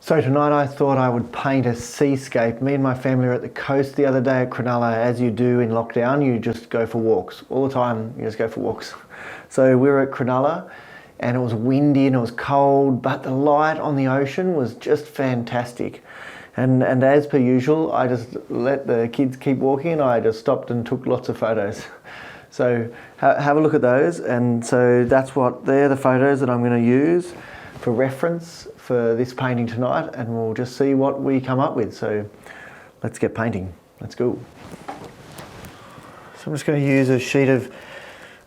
So tonight I thought I would paint a seascape. Me and my family were at the coast the other day at Cronulla. As you do in lockdown, you just go for walks. All the time, you just go for walks. So we were at Cronulla and it was windy and it was cold, but the light on the ocean was just fantastic. And as per usual, I just let the kids keep walking and I just stopped and took lots of photos. So have a look at those. And so they're the photos that I'm going to use for reference for this painting tonight, and we'll just see what we come up with. So let's get painting. Let's go. So I'm just going to use a sheet of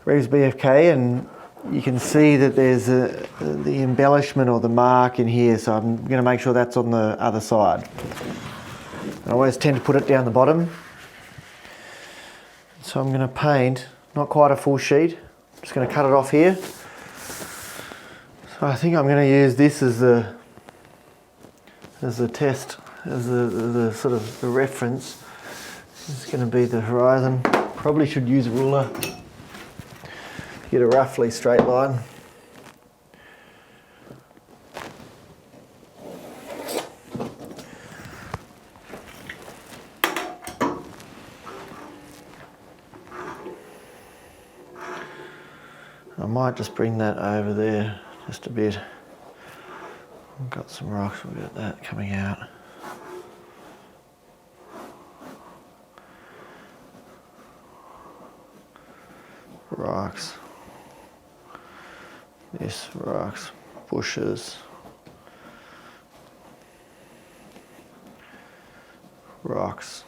Rives BFK, and you can see that there's the embellishment or the mark in here, so I'm going to make sure that's on the other side. I always tend to put it down the bottom. So I'm going to paint, not quite a full sheet, I'm just going to cut it off here. So I think I'm going to use this as the test, as the sort of the reference. This is going to be the horizon. Probably should use a ruler to get a roughly straight line. I might just bring that over there just a bit. We've got some rocks, we'll get that coming out. Rocks. This, rocks, bushes. Rocks.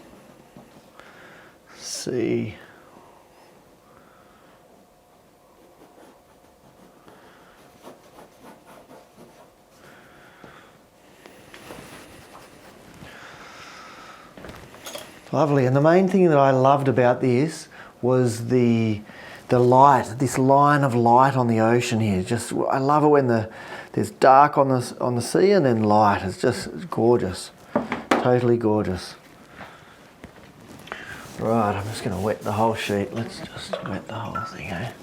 Sea. Lovely, and the main thing that I loved about this was the light, this line of light on the ocean here. Just, I love it when there's dark on the sea and then light. It's just gorgeous, totally gorgeous. Right, I'm just going to wet the whole sheet. Let's just wet the whole thing, eh?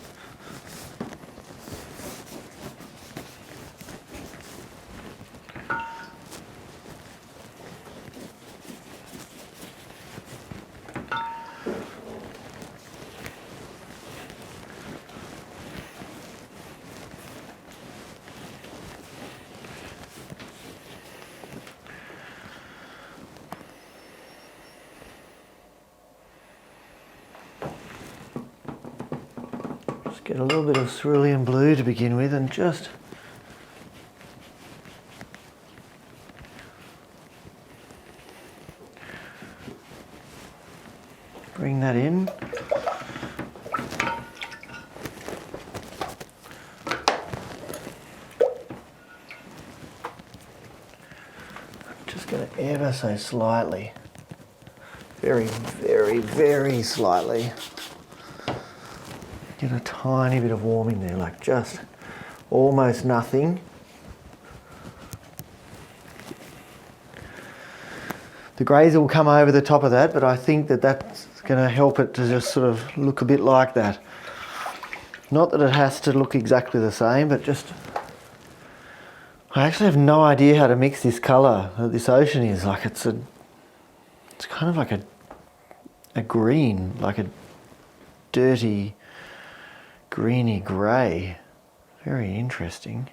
Get a little bit of cerulean blue to begin with and just bring that in. I'm just going to ever so slightly, very, very, very slightly. Get a tiny bit of warm in there, like just almost nothing. The grazer will come over the top of that, but I think that that's going to help it to just sort of look a bit like that. Not that it has to look exactly the same, but just... I actually have no idea how to mix this colour that this ocean is. Like it's kind of like a green, like a dirty... greeny grey. Very interesting.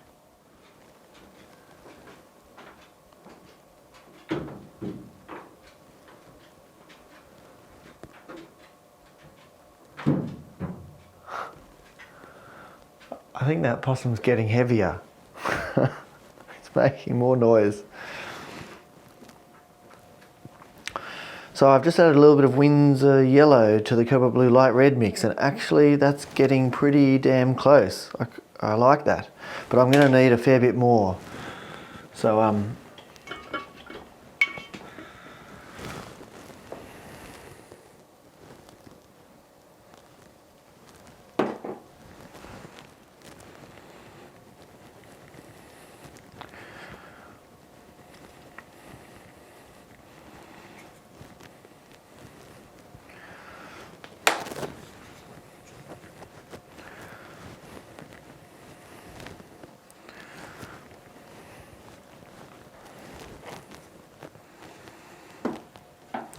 I think that possum's getting heavier. It's making more noise. So I've just added a little bit of Winsor Yellow to the Cobalt Blue Light Red mix, and actually that's getting pretty damn close. I like that, but I'm going to need a fair bit more. So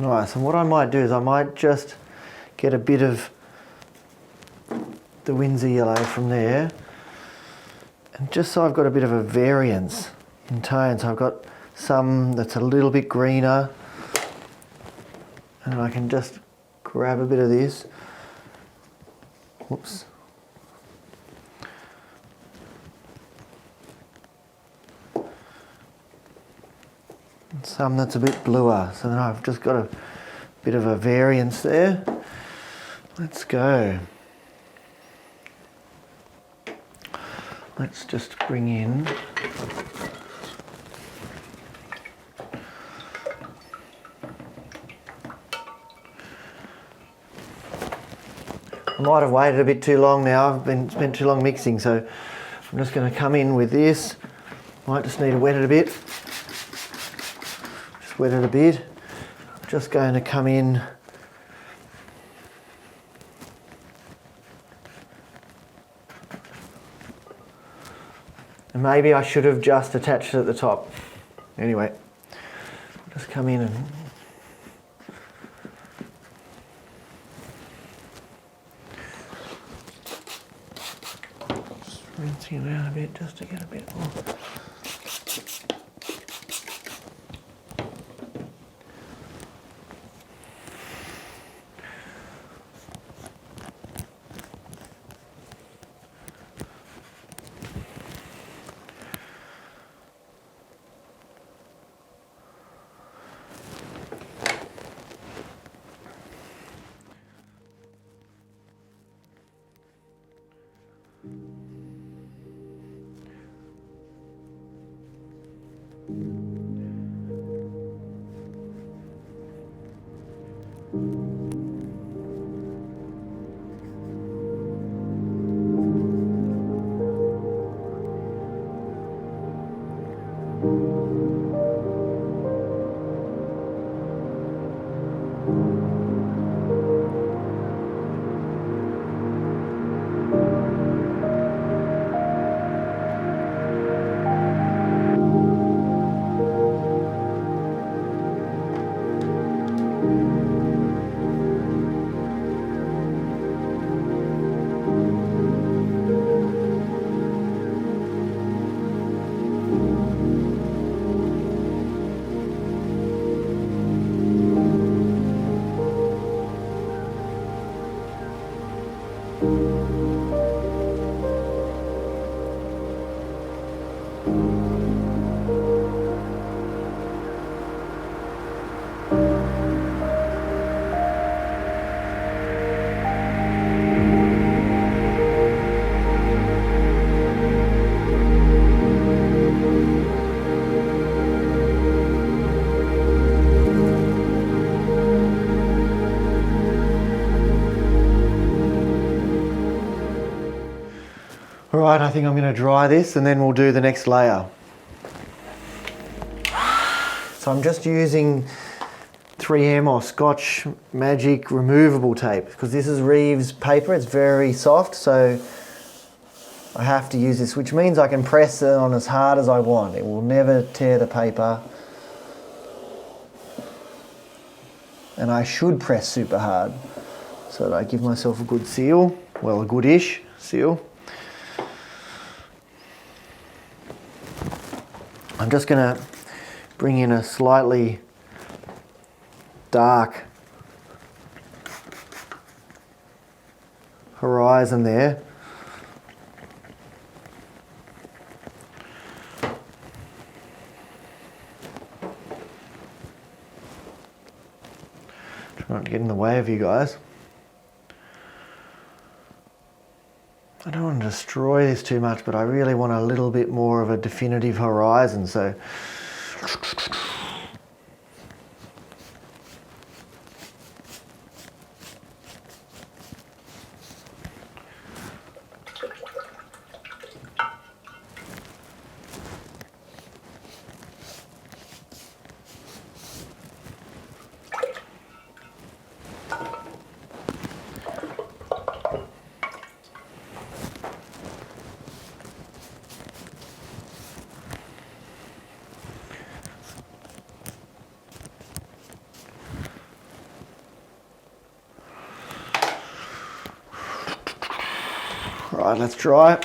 Alright, so what I might do is I might just get a bit of the Winsor Yellow from there, and just so I've got a bit of a variance in tone. So I've got some that's a little bit greener, and I can just grab a bit of this. Whoops. And some that's a bit bluer, so then I've just got a bit of a variance there. Let's go. Let's just bring in I might have waited a bit too long now. I've spent too long mixing, so I'm just going to come in with this. Might just need to wet it a bit. Just wet it a bit. I'm just going to come in and maybe I should have just attached it at the top. Anyway, just come in and rinsing it out a bit just to get a bit more. Alright, I think I'm going to dry this and then we'll do the next layer. So I'm just using 3M or Scotch Magic removable tape because this is Rives paper. It's very soft, so I have to use this, which means I can press it on as hard as I want. It will never tear the paper. And I should press super hard so that I give myself a good seal, well, a good-ish seal. I'm just going to bring in a slightly dark horizon there. Try not to get in the way of you guys. I don't want to destroy this too much, but I really want a little bit more of a definitive horizon, so Right, let's try it.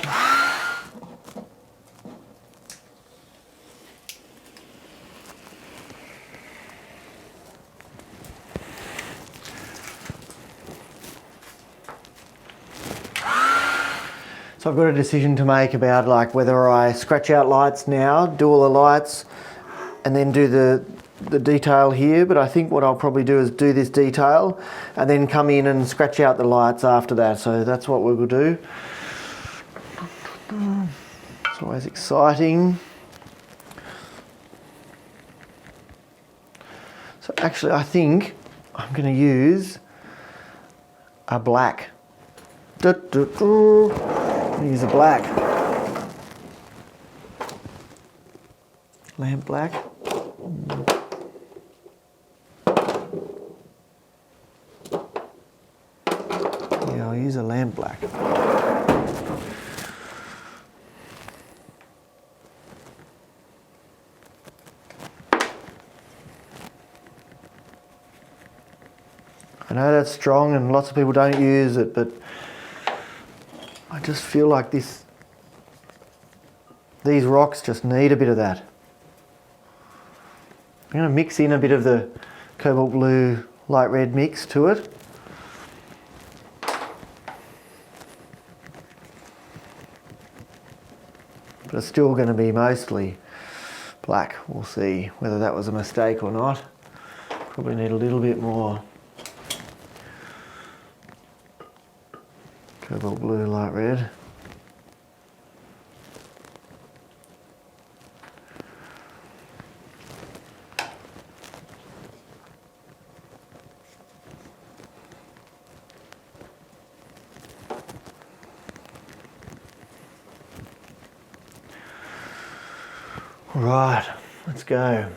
So I've got a decision to make about like whether I scratch out lights now, do all the lights, and then do the detail here. But I think what I'll probably do is do this detail and then come in and scratch out the lights after that. So that's what we will do. It's always exciting. So actually I think I'm going to use a black. Use a black. Lamp black. Yeah, I'll use a lamp black. I know that's strong and lots of people don't use it, but I just feel like these rocks just need a bit of that. I'm going to mix in a bit of the cobalt blue light red mix to it. But it's still going to be mostly black. We'll see whether that was a mistake or not. Probably need a little bit more cobalt blue light red. All right, let's go.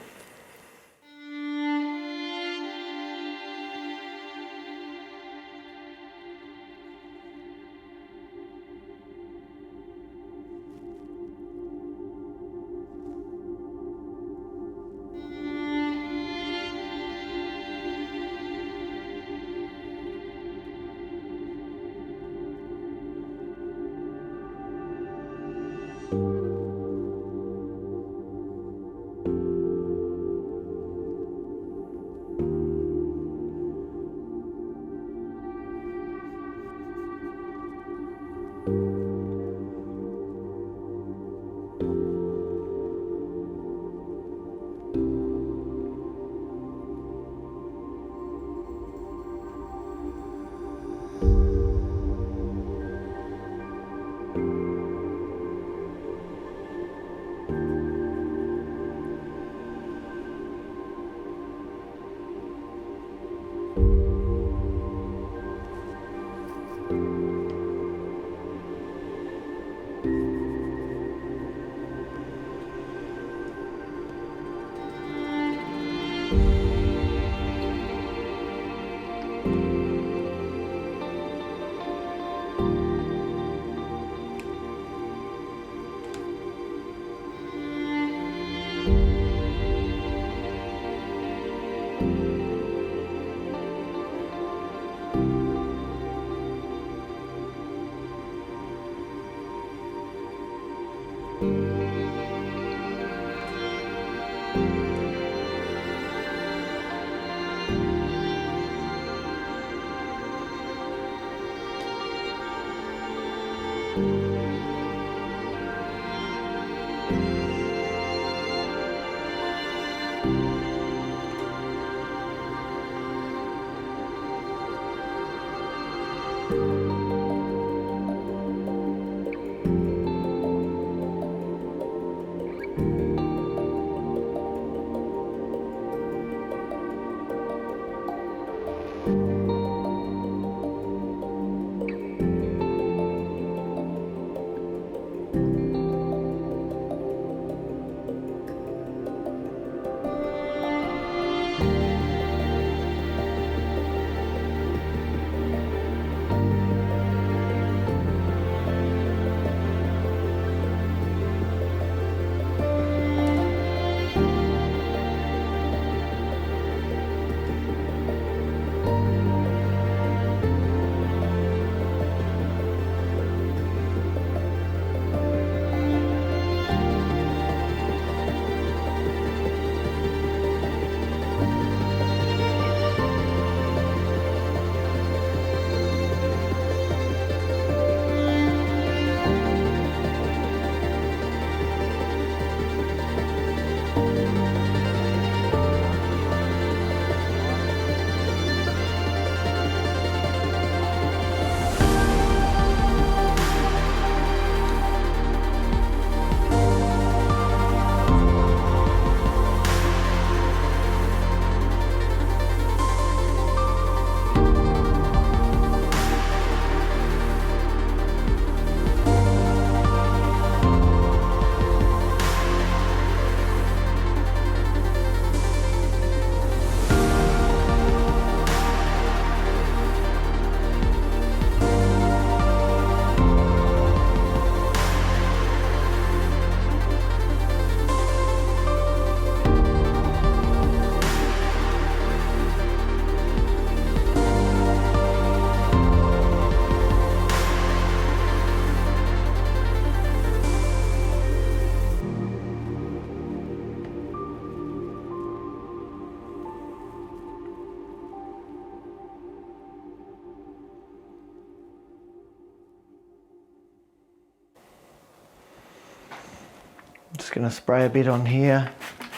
I'm just going to spray a bit on here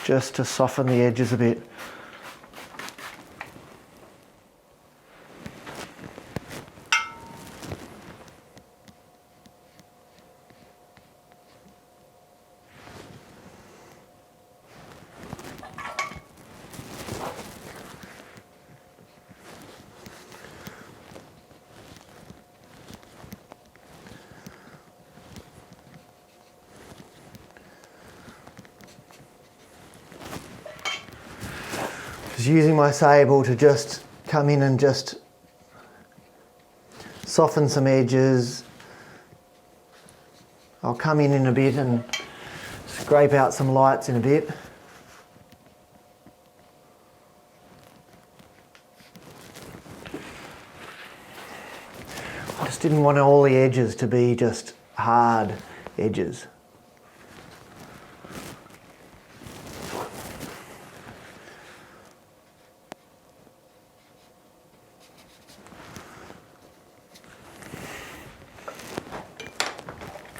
just to soften the edges a bit. Just using my sable to just come in and just soften some edges. I'll come in a bit and scrape out some lights in a bit. I just didn't want all the edges to be just hard edges.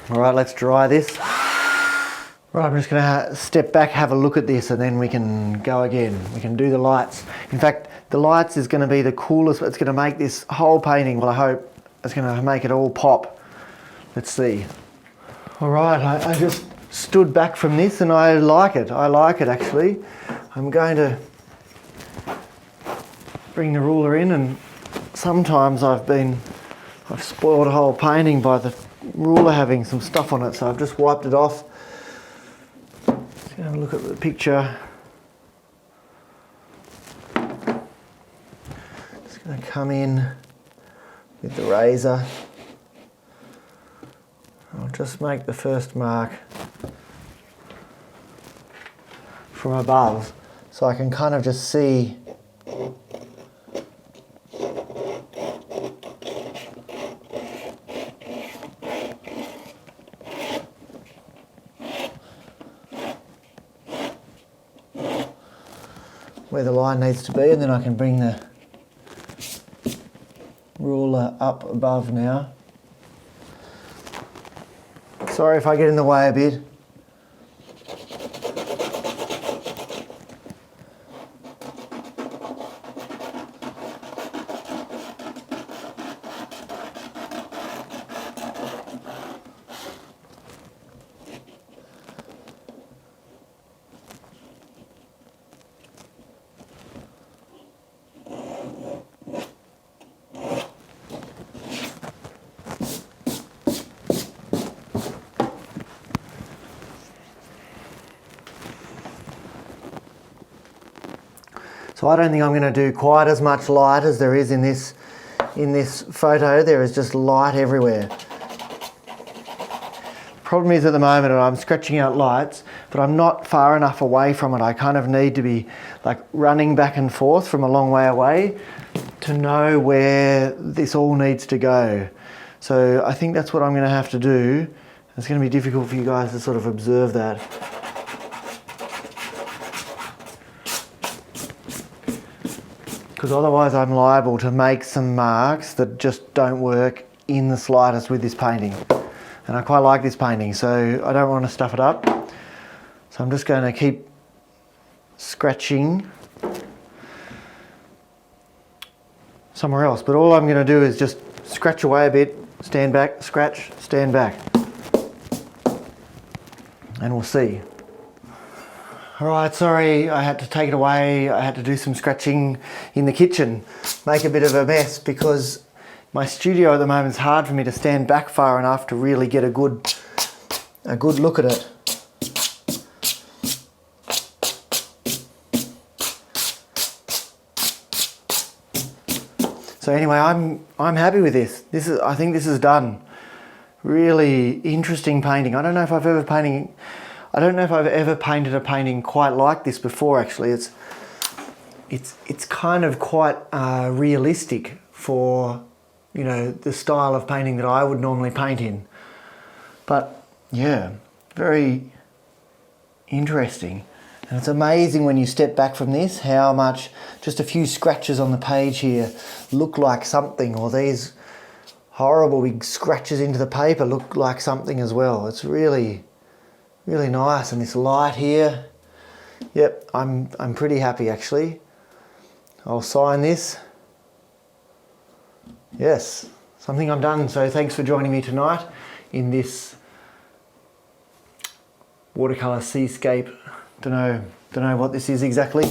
All right, let's dry this. Right, I'm just going to step back, have a look at this, and then we can go again. We can do the lights. In fact, the lights is going to be the coolest. It's going to make this whole painting, well, I hope, it's going to make it all pop. Let's see. All right, I just stood back from this and I like it. I like it, actually. I'm going to bring the ruler in, and sometimes I've spoiled a whole painting by the ruler having some stuff on it, so I've just wiped it off. Let's have a look at the picture. Just going to come in with the razor. I'll just make the first mark from above so I can kind of just see where the line needs to be, and then I can bring the ruler up above now. Sorry if I get in the way a bit. So I don't think I'm going to do quite as much light as there is in this photo. There is just light everywhere. Problem is at the moment I'm scratching out lights, but I'm not far enough away from it. I kind of need to be like running back and forth from a long way away to know where this all needs to go. So I think that's what I'm going to have to do. It's going to be difficult for you guys to sort of observe that. Because otherwise I'm liable to make some marks that just don't work in the slightest with this painting. And I quite like this painting, so I don't want to stuff it up. So I'm just going to keep scratching somewhere else. But all I'm going to do is just scratch away a bit, stand back, scratch, stand back. And we'll see. Alright, sorry, I had to take it away. I had to do some scratching in the kitchen, make a bit of a mess, because my studio at the moment is hard for me to stand back far enough to really get a good look at it. So anyway, I'm happy with this. I think this is done. Really interesting painting. I don't know if I've ever painted a painting quite like this before. Actually, it's kind of quite realistic for, you know, the style of painting that I would normally paint in. But yeah, very interesting. And it's amazing when you step back from this how much just a few scratches on the page here look like something, or these horrible big scratches into the paper look like something as well. It's really Really nice, and this light here. Yep, I'm pretty happy actually. I'll sign this. Yes, something I'm done. So thanks for joining me tonight in this Watercolour Seascape. Don't know what this is exactly.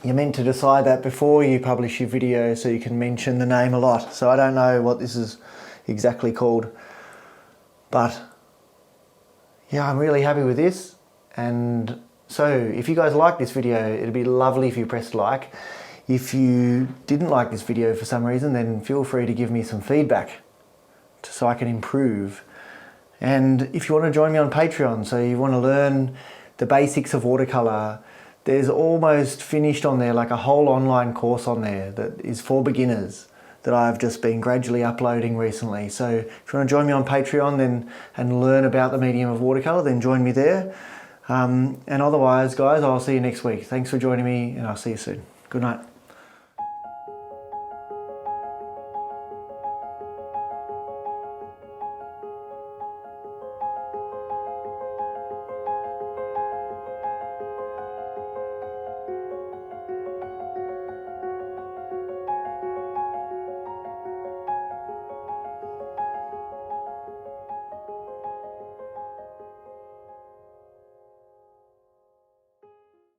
You're meant to decide that before you publish your video so you can mention the name a lot. So I don't know what this is exactly called. But yeah, I'm really happy with this. And so if you guys like this video, it'd be lovely if you pressed like. If you didn't like this video for some reason, then feel free to give me some feedback so I can improve. And if you want to join me on Patreon, so you want to learn the basics of watercolour, there's almost finished on there, like a whole online course on there that is for beginners that I've just been gradually uploading recently. So if you want to join me on Patreon then and learn about the medium of watercolour, then join me there. And otherwise, guys, I'll see you next week. Thanks for joining me, and I'll see you soon. Good night.